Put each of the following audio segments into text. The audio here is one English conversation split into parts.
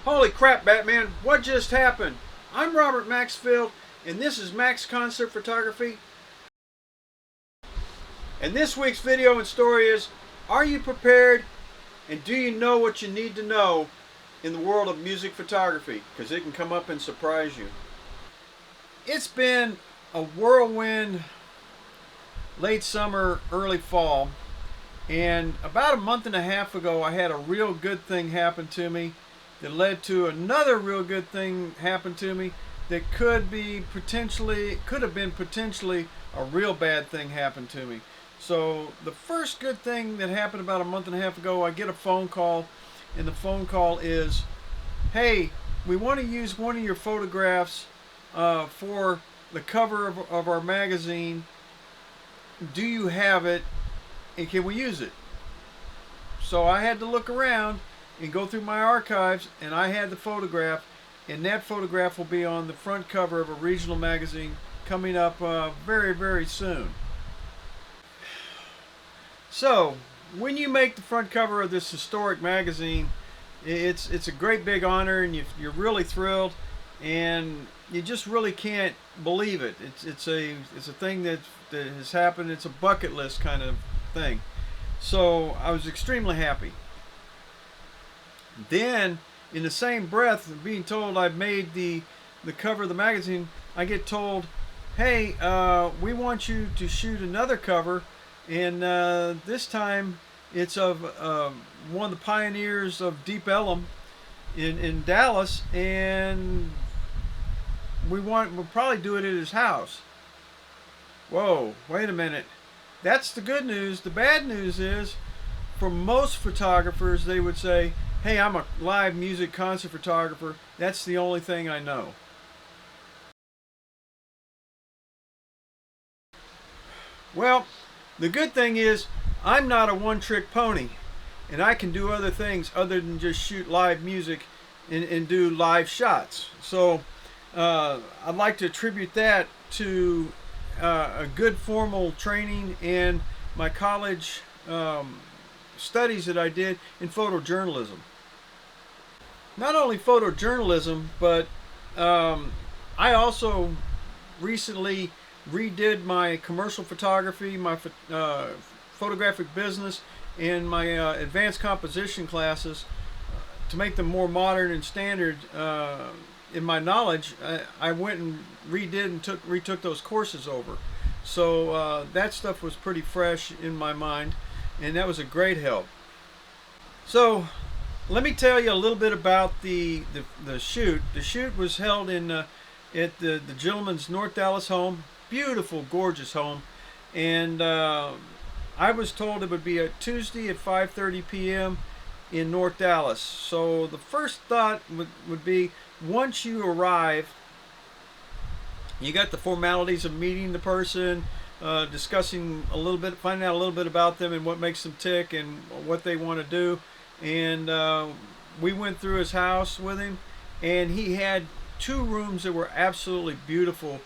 Holy crap, Batman, what just happened? I'm Robert Maxfield, and this is Max Concert Photography. And this week's video and story is, are you prepared and do you know what you need to know in the world of music photography? Because it can come up and surprise you. It's been a whirlwind late summer, early fall, and about a month and a half ago I had a real good thing happen to me that led to another real good thing happen to me that could have been potentially a real bad thing happen to me. So the first good thing that happened about a month and a half ago, I get a phone call, and the phone call is, hey, we want to use one of your photographs for the cover of our magazine. Do you have it, and can we use it? So I had to look around and go through my archives, and I had the photograph, and that photograph will be on the front cover of a regional magazine coming up very, very soon. So when you make the front cover of this historic magazine, it's a great big honor, and you're really thrilled, and you just really can't believe it. It's a thing that has happened. It's a bucket list kind of thing. So I was extremely happy. Then, in the same breath, being told I've made the cover of the magazine, I get told, hey, we want you to shoot another cover, and this time it's of one of the pioneers of Deep Ellum in Dallas, and we'll probably do it at his house. Whoa, wait a minute. That's the good news. The bad news is, for most photographers, they would say, hey, I'm a live music concert photographer. That's the only thing I know. Well, the good thing is, I'm not a one-trick pony, and I can do other things other than just shoot live music and do live shots. So I'd like to attribute that to a good formal training and my college studies that I did in photojournalism. Not only photojournalism, but I also recently redid my commercial photography, my photographic business, and my advanced composition classes to make them more modern and standard. In my knowledge, I went and redid and retook those courses over. So that stuff was pretty fresh in my mind, and that was a great help. So let me tell you a little bit about the shoot. The shoot was held in at the gentleman's North Dallas home. Beautiful, gorgeous home. And I was told it would be a Tuesday at 5:30 p.m. in North Dallas. So the first thought would be, once you arrive, you got the formalities of meeting the person, discussing a little bit, finding out a little bit about them and what makes them tick and what they want to do. And we went through his house with him, and he had two rooms that were absolutely beautiful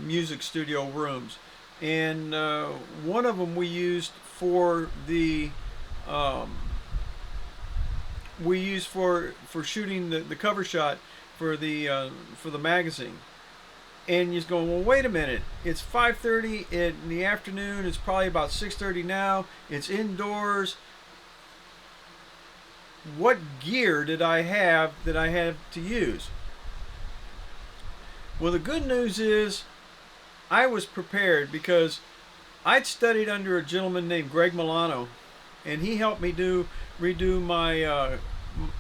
music studio rooms. And one of them we used for the for shooting the cover shot for the magazine. And you're going, well, wait a minute, it's 5:30 in the afternoon, it's probably about 6:30 now, it's indoors. What gear did I have that I had to use? Well, the good news is I was prepared, because I'd studied under a gentleman named Greg Milano, and he helped me redo my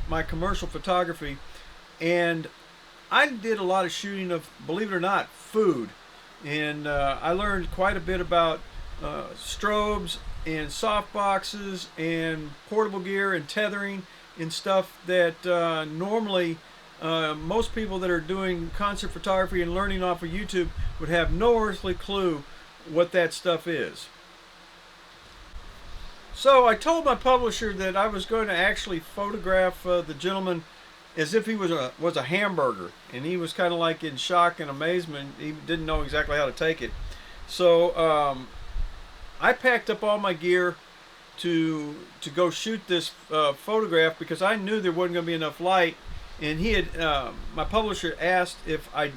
my commercial photography. And I did a lot of shooting of, believe it or not, food, and I learned quite a bit about strobes and soft boxes and portable gear and tethering and stuff that normally most people that are doing concert photography and learning off of YouTube would have no earthly clue what that stuff is. So I told my publisher that I was going to actually photograph the gentleman as if he was a hamburger, and he was kind of like in shock and amazement. He didn't know exactly how to take it. So I packed up all my gear to go shoot this photograph, because I knew there wasn't going to be enough light and he had my publisher asked if I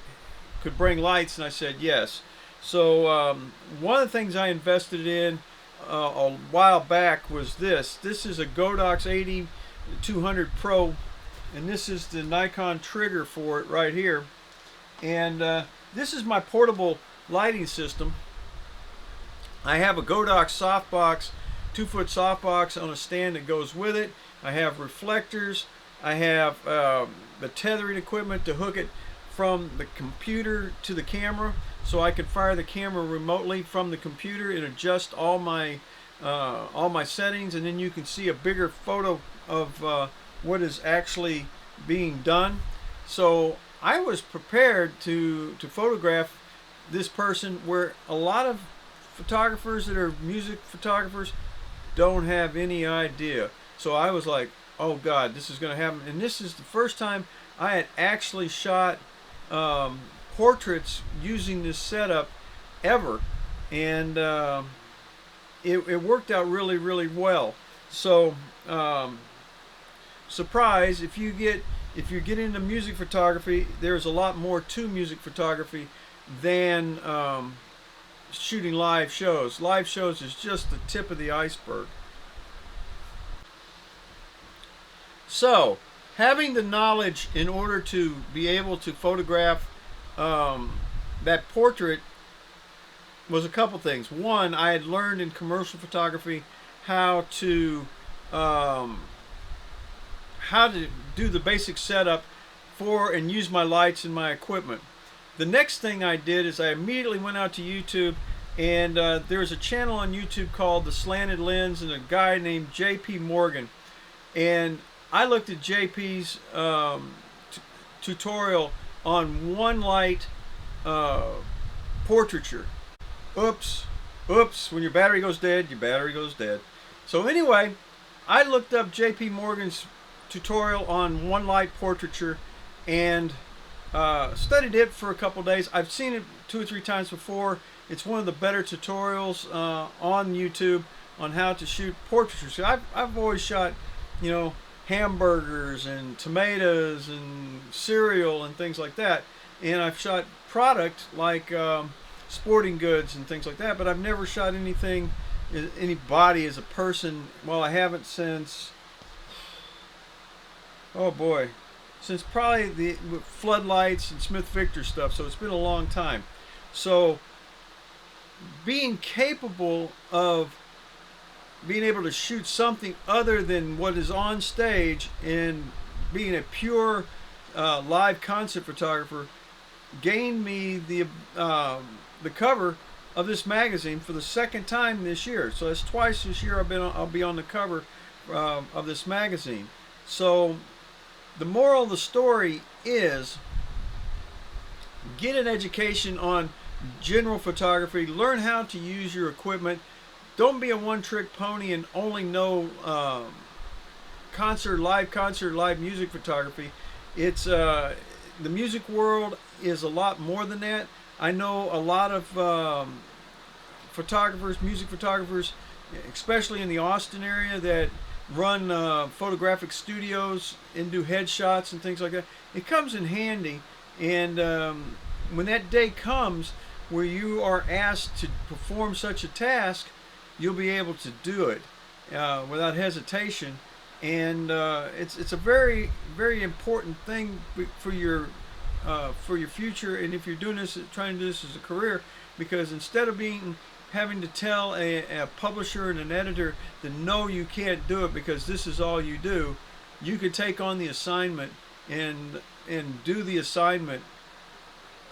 could bring lights, and I said yes. So one of the things I invested in a while back was this. This is a Godox 8200 Pro, and this is the Nikon trigger for it right here. And this is my portable lighting system. I have a Godox softbox, 2-foot softbox on a stand that goes with it. I have reflectors. I have the tethering equipment to hook it from the computer to the camera, so I can fire the camera remotely from the computer and adjust all my settings, and then you can see a bigger photo of what is actually being done. So I was prepared to photograph this person, where a lot of photographers that are music photographers don't have any idea. So I was like, oh God, this is going to happen. And this is the first time I had actually shot portraits using this setup ever, and it worked out really, really well. So surprise, if you get into music photography, there's a lot more to music photography than shooting live shows. Live shows is just the tip of the iceberg. So having the knowledge in order to be able to photograph that portrait was a couple things. One, I had learned in commercial photography how to do the basic setup for and use my lights and my equipment. The next thing I did is I immediately went out to YouTube, and there's a channel on YouTube called The Slanted Lens, and a guy named JP Morgan. And I looked at JP's tutorial on one light portraiture. Oops, when your battery goes dead, your battery goes dead. So anyway, I looked up JP Morgan's tutorial on one light portraiture and studied it for a couple days. I've seen it 2 or 3 times before. It's one of the better tutorials on YouTube on how to shoot portraiture. I've always shot, you know, hamburgers and tomatoes and cereal and things like that, and I've shot product like sporting goods and things like that, but I've never shot anything, anybody as a person. Well, I haven't since, oh boy, since probably the floodlights and Smith Victor stuff, so it's been a long time. So being capable of being able to shoot something other than what is on stage and being a pure live concert photographer gained me the cover of this magazine for the second time this year. So that's twice this year I'll be on the cover of this magazine. So the moral of the story is, get an education on general photography, learn how to use your equipment. Don't be a one-trick pony and only know live music photography. It's the music world is a lot more than that. I know a lot of photographers, music photographers, especially in the Austin area, that run photographic studios and do headshots and things like that. It comes in handy, and when that day comes where you are asked to perform such a task, you'll be able to do it without hesitation. And it's a very, very important thing for your future. And if you're doing this, trying to do this as a career, because instead of having to tell a publisher and an editor that no, you can't do it because this is all you do, you could take on the assignment and do the assignment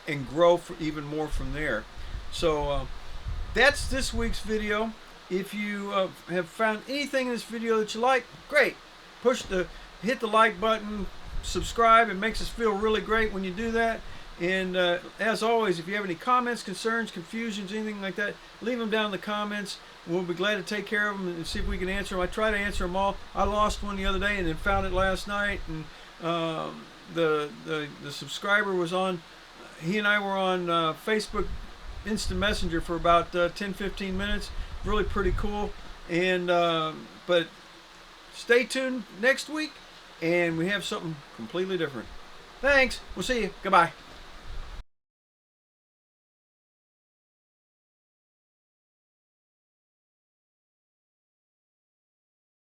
and grow for even more from there. So that's this week's video. If you have found anything in this video that you like, great. Hit the like button, subscribe. It makes us feel really great when you do that. And as always, if you have any comments, concerns, confusions, anything like that, leave them down in the comments. We'll be glad to take care of them and see if we can answer them. I try to answer them all. I lost one the other day and then found it last night. And the subscriber was on, he and I were on Facebook Instant Messenger for about 10-15 minutes. Really pretty cool. And but stay tuned next week, and we have something completely different. Thanks. We'll see you. Goodbye.